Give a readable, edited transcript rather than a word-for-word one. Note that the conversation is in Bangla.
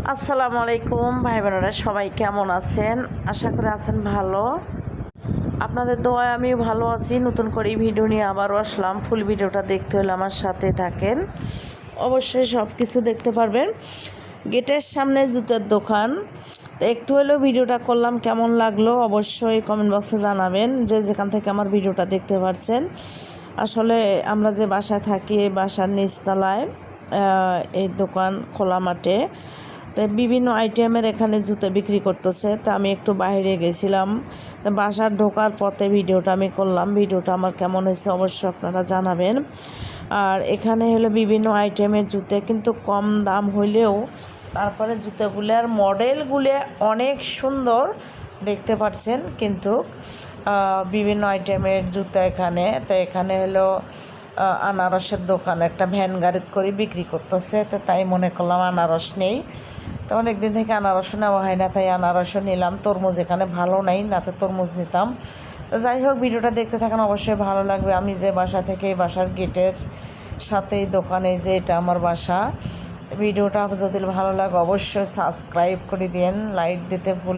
আসসালামু আলাইকুম ভাই বোনেরা, সবাই কেমন আছেন? আশা করি আছেন ভালো। আপনাদের দোয়ায় আমি ভালো আছি। নতুন করে এই ভিডিও নিয়ে আবারও আসলাম। ফুল ভিডিওটা দেখতে হলে আমার সাথে থাকেন, অবশ্যই সব কিছু দেখতে পারবেন। গেটের সামনে জুতার দোকান। তো একটু হলেও ভিডিওটা করলাম, কেমন লাগলো অবশ্যই কমেন্ট বক্সে জানাবেন, যে যেখান থেকে আমার ভিডিওটা দেখতে পারছেন। আসলে আমরা যে বাসায় থাকি, এই বাসার নিচতলায় এই দোকান খোলা মাঠে। তো বিভিন্ন আইটেমের এখানে জুতো বিক্রি করতেছে। তো আমি একটু বাইরে গেছিলাম, তো বাসার ঢোকার পথে ভিডিওটা আমি করলাম। ভিডিওটা আমার কেমন হয়েছে অবশ্যই আপনারা জানাবেন। আর এখানে হলো বিভিন্ন আইটেমের জুতো, কিন্তু কম দাম হইলেও তারপরে জুতোগুলোর মডেলগুলো অনেক সুন্দর দেখতে পাচ্ছেন। কিন্তু বিভিন্ন আইটেমের জুতো এখানে। তো এখানে হলো আনারসের দোকান, একটা ভ্যান গাড়িতে করে বিক্রি করতেছে। তো তাই মনে করলাম আনারস নেই। তো অনেক দিন থেকে আনারসও নেওয়া হয় না, তাই আনারসও নিলাম। তরমুজ এখানে ভালো নেই, না তো তরমুজ নিতাম। তো যাই হোক, ভিডিওটা দেখতে থাকেন, অবশ্যই ভালো লাগবে। আমি যে বাসা থেকে, এই বাসার গেটের সাথেই দোকানে, যে এটা আমার বাসা। ভিডিওটা যদি ভালো লাগে অবশ্যই সাবস্ক্রাইব করে দিন, লাইক দিতে ভুল